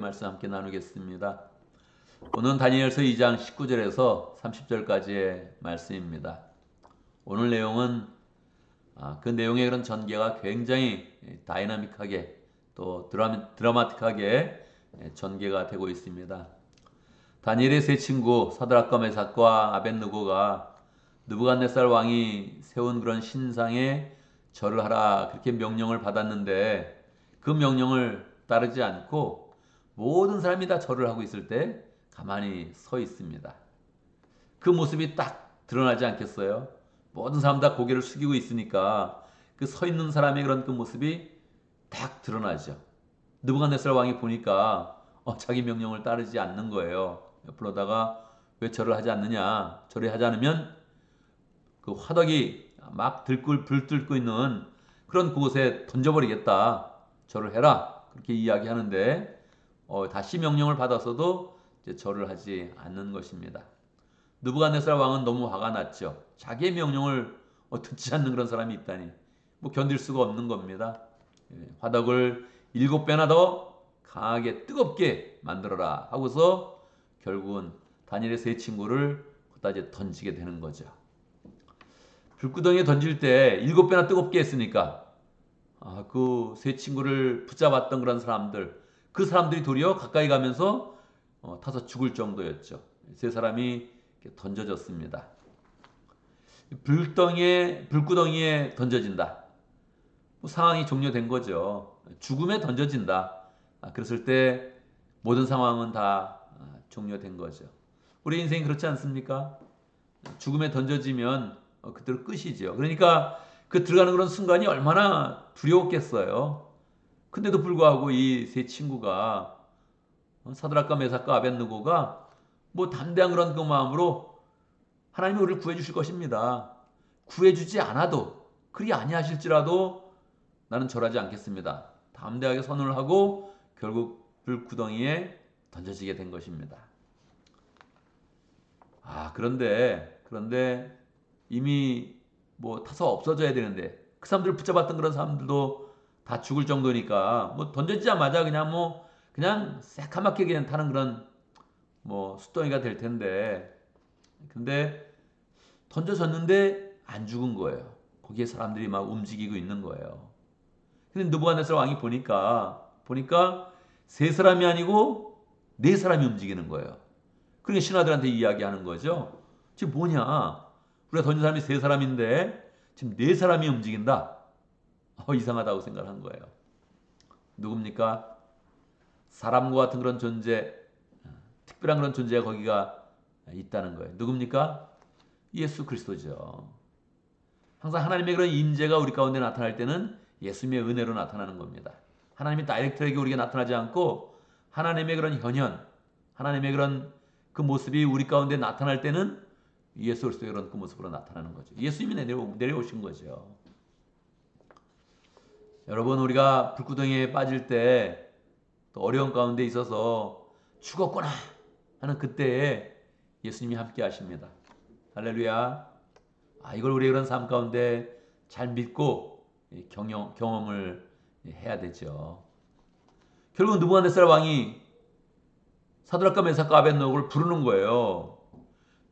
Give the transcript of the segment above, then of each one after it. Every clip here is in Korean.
말씀 함께 나누겠습니다. 오늘은 다니엘서 2장 19절에서 30절까지의 말씀입니다. 오늘 내용은 그 내용의 그런 전개가 굉장히 다이나믹하게 또 드라마틱하게 전개가 되고 있습니다. 다니엘의 세 친구 사드락과 메삭과 아벳느고가 느부갓네살 왕이 세운 그런 신상에 절을 하라 그렇게 명령을 받았는데 그 명령을 따르지 않고 모든 사람이 다 절을 하고 있을 때 가만히 서 있습니다. 그 모습이 딱 드러나지 않겠어요? 모든 사람 다 고개를 숙이고 있으니까 그 서 있는 사람의 그런 그 모습이 딱 드러나죠. 느부갓네살 왕이 보니까 자기 명령을 따르지 않는 거예요. 옆으로다가 왜 절을 하지 않느냐? 절을 하지 않으면 그 화덕이 막 불 끓고 있는 그런 곳에 던져버리겠다. 절을 해라. 그렇게 이야기하는데 다시 명령을 받았어도 이제 절을 하지 않는 것입니다. 느부갓네살 왕은 너무 화가 났죠. 자기의 명령을 듣지 않는 그런 사람이 있다니 뭐 견딜 수가 없는 겁니다. 화덕을 7배나 더 강하게 뜨겁게 만들어라 하고서 결국은 다니엘의 세 친구를 거기다 이제 던지게 되는 거죠. 불구덩이에 던질 때 7배나 뜨겁게 했으니까 그 세 친구를 붙잡았던 그런 사람들, 그 사람들이 도리어 가까이 가면서 타서 죽을 정도였죠. 세 사람이 던져졌습니다. 불구덩이에 던져진다. 상황이 종료된 거죠. 죽음에 던져진다. 그랬을 때 모든 상황은 다 종료된 거죠. 우리 인생이 그렇지 않습니까? 죽음에 던져지면 그대로 끝이죠. 그러니까 그 들어가는 그런 순간이 얼마나 두려웠겠어요. 근데도 불구하고 이 세 친구가 사드락과 메삭과 아벳느고가 뭐 담대한 그런 그 마음으로 하나님이 우리를 구해 주실 것입니다. 구해 주지 않아도 그리 아니하실지라도 나는 절하지 않겠습니다. 담대하게 선언을 하고 결국 불구덩이에 던져지게 된 것입니다. 그런데 이미 뭐 타서 없어져야 되는데 그 사람들 붙잡았던 그런 사람들도 다 죽을 정도니까 뭐 던져지자마자 그냥 새카맣게 그냥 타는 그런 뭐 숫덩이가 될 텐데 근데 던져졌는데 안 죽은 거예요. 거기에 사람들이 막 움직이고 있는 거예요. 근데 느부갓네살 왕이 보니까 세 사람이 아니고 네 사람이 움직이는 거예요. 그러니까 신하들한테 이야기하는 거죠. 지금 뭐냐? 우리가 던진 사람이 세 사람인데 지금 네 사람이 움직인다. 이상하다고 생각한 거예요. 누굽니까? 사람과 같은 그런 존재, 특별한 그런 존재가 거기가 있다는 거예요. 누굽니까? 예수 그리스도죠. 항상 하나님의 그런 임재가 우리 가운데 나타날 때는 예수님의 은혜로 나타나는 겁니다. 하나님이 다이렉트하게 우리에게 나타나지 않고 하나님의 그런 현현, 하나님의 그런 그 모습이 우리 가운데 나타날 때는 예수 그리스도의 그런 그 모습으로 나타나는 거죠. 예수님이 내려오신 거죠. 여러분 우리가 불구덩이에 빠질 때 또 어려운 가운데 있어서 죽었구나 하는 그때에 예수님이 함께 하십니다. 할렐루야. 이걸 우리의 그런 삶 가운데 잘 믿고 경험을 해야 되죠. 결국 느부갓네살 왕이 사드락과 메삭과 아벳느고를 부르는 거예요.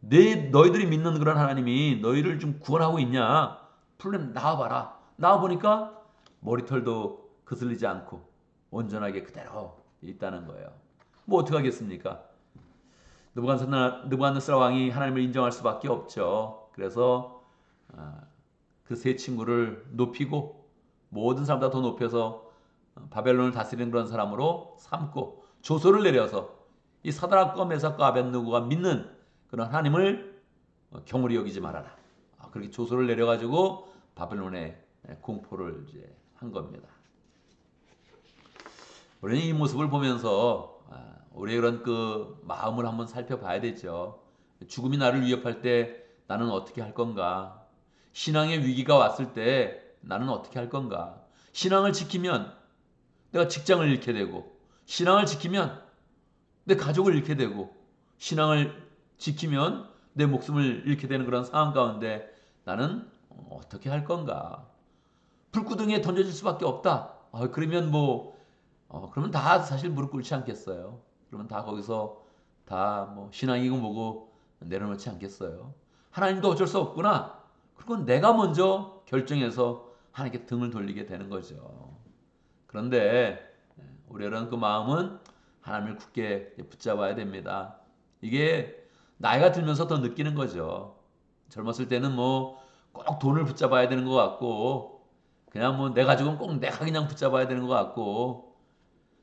너희들이 믿는 그런 하나님이 너희를 좀 구원하고 있냐? 풀렘 나와봐라. 나와보니까 머리털도 거슬리지 않고 온전하게 그대로 있다는 거예요. 뭐 어떻게 하겠습니까? 느부갓네살 왕이 하나님을 인정할 수밖에 없죠. 그래서 그 세 친구를 높이고 모든 사람보다 더 높여서 바벨론을 다스리는 그런 사람으로 삼고 조소를 내려서 이 사드락과 메삭과 아벳느고가 믿는 그런 하나님을 경홀히 여기지 말아라. 그렇게 조소를 내려가지고 바벨론에 공포를 이제 한 겁니다. 우리는 이 모습을 보면서 우리의 그런 그 마음을 한번 살펴봐야 되죠. 죽음이 나를 위협할 때 나는 어떻게 할 건가? 신앙의 위기가 왔을 때 나는 어떻게 할 건가? 신앙을 지키면 내가 직장을 잃게 되고, 신앙을 지키면 내 가족을 잃게 되고, 신앙을 지키면 내 목숨을 잃게 되는 그런 상황 가운데 나는 어떻게 할 건가? 불구덩이에 던져질 수밖에 없다. 그러면 뭐 그러면 다 사실 무릎 꿇지 않겠어요? 그러면 다 거기서 다 뭐 신앙이고 뭐고 내려놓지 않겠어요? 하나님도 어쩔 수 없구나. 그건 내가 먼저 결정해서 하나님께 등을 돌리게 되는 거죠. 그런데 우리는 그 마음은 하나님을 굳게 붙잡아야 됩니다. 이게 나이가 들면서 더 느끼는 거죠. 젊었을 때는 뭐 꼭 돈을 붙잡아야 되는 것 같고, 그냥 뭐 내 가족은 꼭 내가 그냥 붙잡아야 되는 것 같고,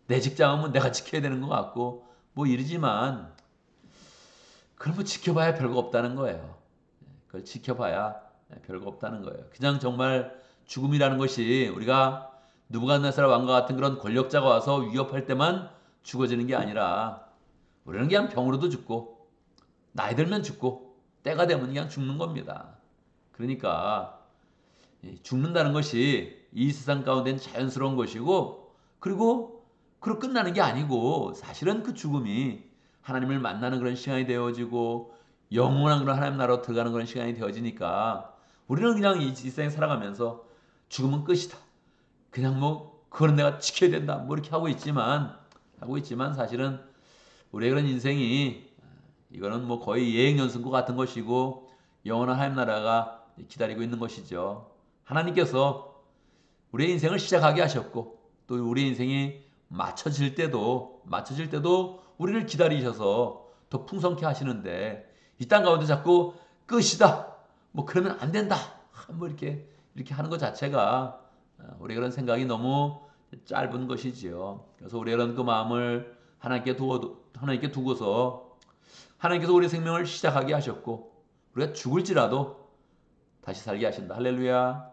내 직장은 뭐 내가 지켜야 되는 것 같고, 뭐 이러지만, 그런 거 지켜봐야 별거 없다는 거예요. 그걸 지켜봐야 별거 없다는 거예요. 그냥 정말 죽음이라는 것이 우리가 느부갓네살 왕과 같은 그런 권력자가 와서 위협할 때만 죽어지는 게 아니라 우리는 그냥 병으로도 죽고 나이 들면 죽고 때가 되면 그냥 죽는 겁니다. 그러니까 죽는다는 것이 이 세상 가운데는 자연스러운 것이고 그리고 그로 끝나는 게 아니고 사실은 그 죽음이 하나님을 만나는 그런 시간이 되어지고 영원한 그런 하나님 나라로 들어가는 그런 시간이 되어지니까 우리는 그냥 이 세상에 살아가면서 죽으면 끝이다. 그냥 뭐 그건 내가 지켜야 된다. 뭐 이렇게 하고 있지만 사실은 우리의 그런 인생이 이거는 뭐 거의 예행연승과 같은 것이고 영원한 하나님 나라가 기다리고 있는 것이죠. 하나님께서 우리의 인생을 시작하게 하셨고 또 우리의 인생이 맞춰질 때도 우리를 기다리셔서 더 풍성케 하시는데 이 땅 가운데 자꾸 끝이다. 뭐 그러면 안 된다. 뭐 이렇게 하는 것 자체가 우리 그런 생각이 너무 짧은 것이지요. 그래서 우리 그런 그 마음을 하나님께 두고서 하나님께서 우리 생명을 시작하게 하셨고 우리가 죽을지라도 다시 살게 하신다. 할렐루야.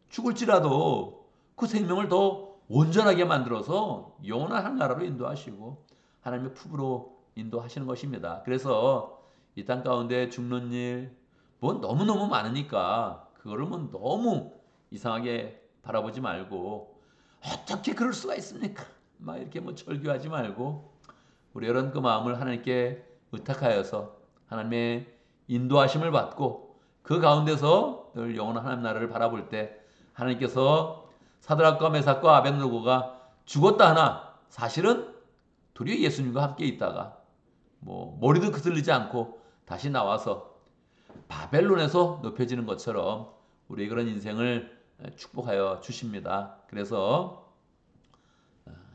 죽을지라도 그 생명을 더 온전하게 만들어서 영원한 한 나라로 인도하시고 하나님의 품으로 인도하시는 것입니다. 그래서 이 땅 가운데 죽는 일, 뭐 너무너무 많으니까 그거를 뭐 너무 이상하게 바라보지 말고 어떻게 그럴 수가 있습니까? 막 이렇게 뭐 절규하지 말고 우리 이런 그 마음을 하나님께 의탁하여서 하나님의 인도하심을 받고 그 가운데서 늘 영원한 하나님 나라를 바라볼 때 하나님께서 사드락과 메삭과 아벳느고가 죽었다 하나 사실은 둘이 예수님과 함께 있다가 뭐 머리도 그슬리지 않고 다시 나와서 바벨론에서 높여지는 것처럼 우리의 그런 인생을 축복하여 주십니다. 그래서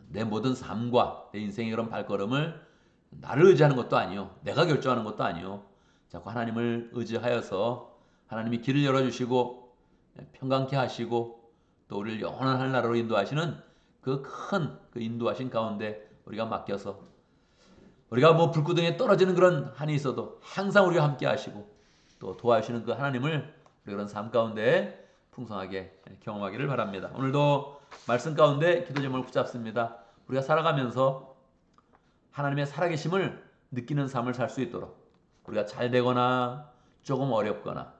내 모든 삶과 내 인생의 그런 발걸음을 나를 의지하는 것도 아니요. 내가 결정하는 것도 아니요. 자꾸 하나님을 의지하여서 하나님이 길을 열어주시고 평강케 하시고 또 우리를 영원한 하나로 인도하시는 그 큰 그 인도하신 가운데 우리가 맡겨서 우리가 뭐 불구덩이에 떨어지는 그런 한이 있어도 항상 우리와 함께 하시고 또 도와주시는 그 하나님을 우리 그런 삶 가운데 풍성하게 경험하기를 바랍니다. 오늘도 말씀 가운데 기도 제목을 붙잡습니다. 우리가 살아가면서 하나님의 살아계심을 느끼는 삶을 살 수 있도록 우리가 잘 되거나 조금 어렵거나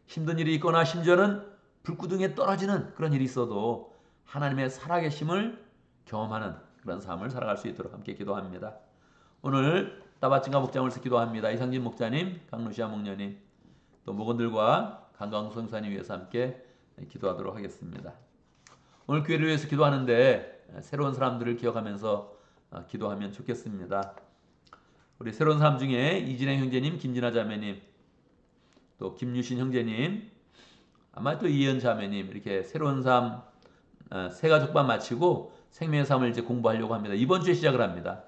힘든 일이 있거나 심지어는 불구덩이에 떨어지는 그런 일이 있어도 하나님의 살아계심을 경험하는 그런 삶을 살아갈 수 있도록 함께 기도합니다. 오늘 따바칭가 목장을서 기도합니다. 이상진 목자님, 강루시아 목녀님, 또 목원들과 강강수 성사님 위해서 함께 기도하도록 하겠습니다. 오늘 교회를 위해서 기도하는데 새로운 사람들을 기억하면서 기도하면 좋겠습니다. 우리 새로운 사람 중에 이진행 형제님, 김진아 자매님, 또 김유신 형제님, 아마 또 이현 자매님 이렇게 새로운 삶 새 가족반 마치고 생명의 삶을 이제 공부하려고 합니다. 이번 주에 시작을 합니다.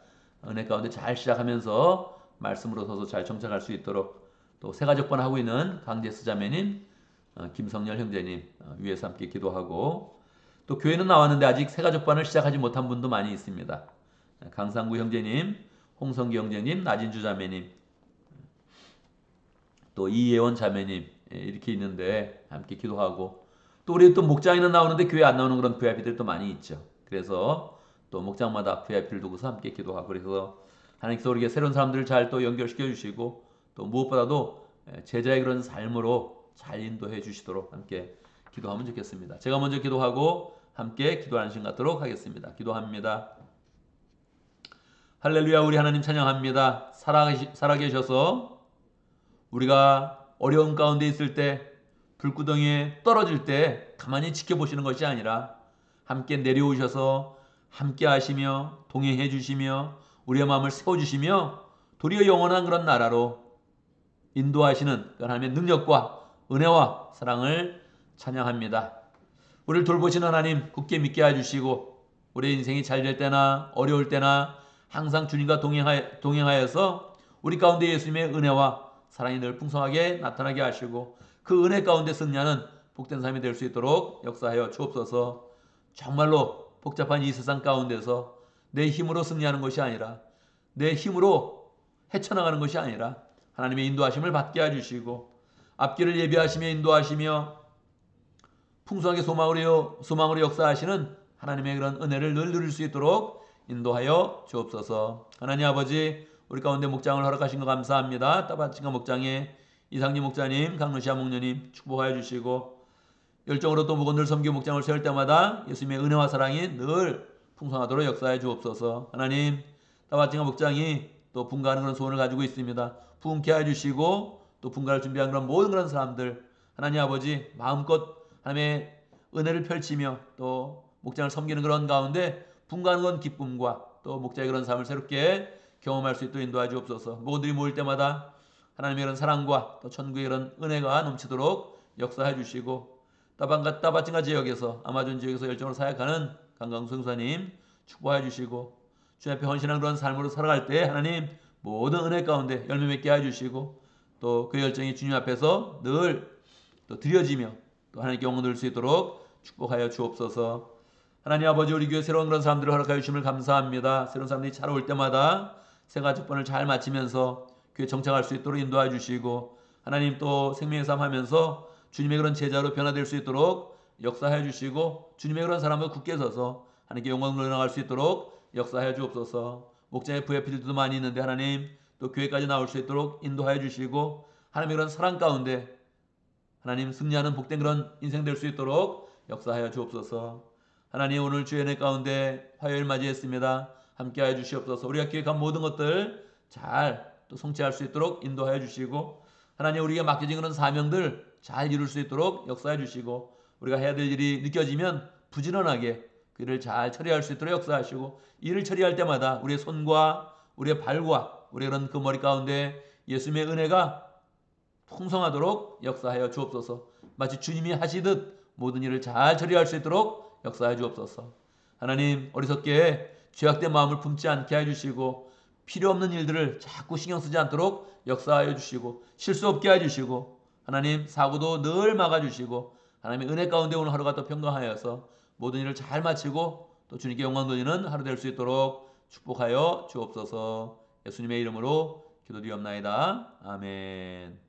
은혜 가운데 잘 시작하면서 말씀으로 서서 잘 정착할 수 있도록 또 새 가족반 하고 있는 강재수 자매님, 김성열 형제님 위해서 함께 기도하고 또 교회는 나왔는데 아직 새 가족반을 시작하지 못한 분도 많이 있습니다. 강상구 형제님, 홍성기 형제님, 나진주 자매님, 또 이예원 자매님 이렇게 있는데 함께 기도하고 또 우리 또 목장에는 나오는데 교회 안 나오는 그런 VIP들이 또 많이 있죠. 그래서 또 목장마다 VIP를 두고서 함께 기도하고 그래서 하나님께서 우리에게 새로운 사람들을 잘 또 연결시켜 주시고 또 무엇보다도 제자의 그런 삶으로 잘 인도해 주시도록 함께 기도하면 좋겠습니다. 제가 먼저 기도하고 함께 기도하는 시간 갖도록 하겠습니다. 기도합니다. 할렐루야. 우리 하나님 찬양합니다. 살아계셔서 우리가 어려움 가운데 있을 때 불구덩이에 떨어질 때 가만히 지켜보시는 것이 아니라 함께 내려오셔서 함께 하시며 동행해 주시며 우리의 마음을 세워주시며 도리어 영원한 그런 나라로 인도하시는 하나님의 능력과 은혜와 사랑을 찬양합니다. 우리를 돌보시는 하나님 굳게 믿게 해주시고 우리의 인생이 잘 될 때나 어려울 때나 항상 주님과 동행하여서 우리 가운데 예수님의 은혜와 사랑이 늘 풍성하게 나타나게 하시고 그 은혜 가운데 승리하는 복된 삶이 될 수 있도록 역사하여 주옵소서. 정말로 복잡한 이 세상 가운데서 내 힘으로 승리하는 것이 아니라 내 힘으로 헤쳐나가는 것이 아니라 하나님의 인도하심을 받게 해주시고 앞길을 예비하시며 인도하시며 풍성하게 소망으로 역사하시는 하나님의 그런 은혜를 늘 누릴 수 있도록 인도하여 주옵소서. 하나님 아버지, 우리 가운데 목장을 허락하신 것 감사합니다. 따바칭가 목장에 이상진 목자님, 강루시아 목녀님 축복하여 주시고 열정으로 또 무건들 섬기 목장을 세울 때마다 예수님의 은혜와 사랑이 늘 풍성하도록 역사해 주옵소서. 하나님, 따바칭가 목장이 또 분가하는 그런 소원을 가지고 있습니다. 부흥케 해주시고 또 분가를 준비한 그런 모든 그런 사람들 하나님 아버지 마음껏 하나님의 은혜를 펼치며 또 목장을 섬기는 그런 가운데 분가하는 건 기쁨과 또 목자의 그런 삶을 새롭게 경험할 수 있도록 인도하여 주옵소서. 모두들이 모일 때마다 하나님의 그런 사랑과 또 천국의 그런 은혜가 넘치도록 역사해 주시고 따바칭가 지역에서 아마존 지역에서 열정으로 사역하는 강강수 형사님 축복해 주시고 주님 앞에 헌신한 그런 삶으로 살아갈 때 하나님 모든 은혜 가운데 열매 맺게 해주시고 또 그 열정이 주님 앞에서 늘 또 드려지며 또 하나님께 영광 돌릴 수 있도록 축복하여 주옵소서. 하나님 아버지, 우리 교회 새로운 그런 사람들을 허락하여 주심을 감사합니다. 새로운 사람들이 잘 올 때마다 생활습관을 잘 마치면서 교회 정착할 수 있도록 인도해 주시고 하나님 또 생명의 삶 하면서 주님의 그런 제자로 변화될 수 있도록 역사해 주시고 주님의 그런 사람을 굳게 서서 하나님께 영광을 나갈 수 있도록 역사해 주옵소서. 목장의 VIP들도 많이 있는데 하나님 또 교회까지 나올 수 있도록 인도하여 주시고 하나님의 그런 사랑 가운데 하나님 승리하는 복된 그런 인생 될 수 있도록 역사하여 주옵소서. 하나님 오늘 주의 은혜 가운데 화요일 맞이했습니다. 함께하여 주시옵소서. 우리가 기획한 모든 것들 잘 또 성취할 수 있도록 인도하여 주시고 하나님 우리가 맡겨진 그런 사명들 잘 이룰 수 있도록 역사해 주시고 우리가 해야 될 일이 느껴지면 부지런하게 그 일을 잘 처리할 수 있도록 역사하시고 일을 처리할 때마다 우리의 손과 우리의 발과 우리의 그런 그 머리 가운데 예수님의 은혜가 풍성하도록 역사하여 주옵소서. 마치 주님이 하시듯 모든 일을 잘 처리할 수 있도록 역사해 주옵소서. 하나님 어리석게 죄악된 마음을 품지 않게 해주시고 필요 없는 일들을 자꾸 신경 쓰지 않도록 역사하여 주시고 실수 없게 해주시고 하나님 사고도 늘 막아주시고 하나님의 은혜 가운데 오늘 하루가 또 평강하여서 모든 일을 잘 마치고 또 주님께 영광 돌리는 하루 될 수 있도록 축복하여 주옵소서. 예수님의 이름으로 기도드리옵나이다. 아멘.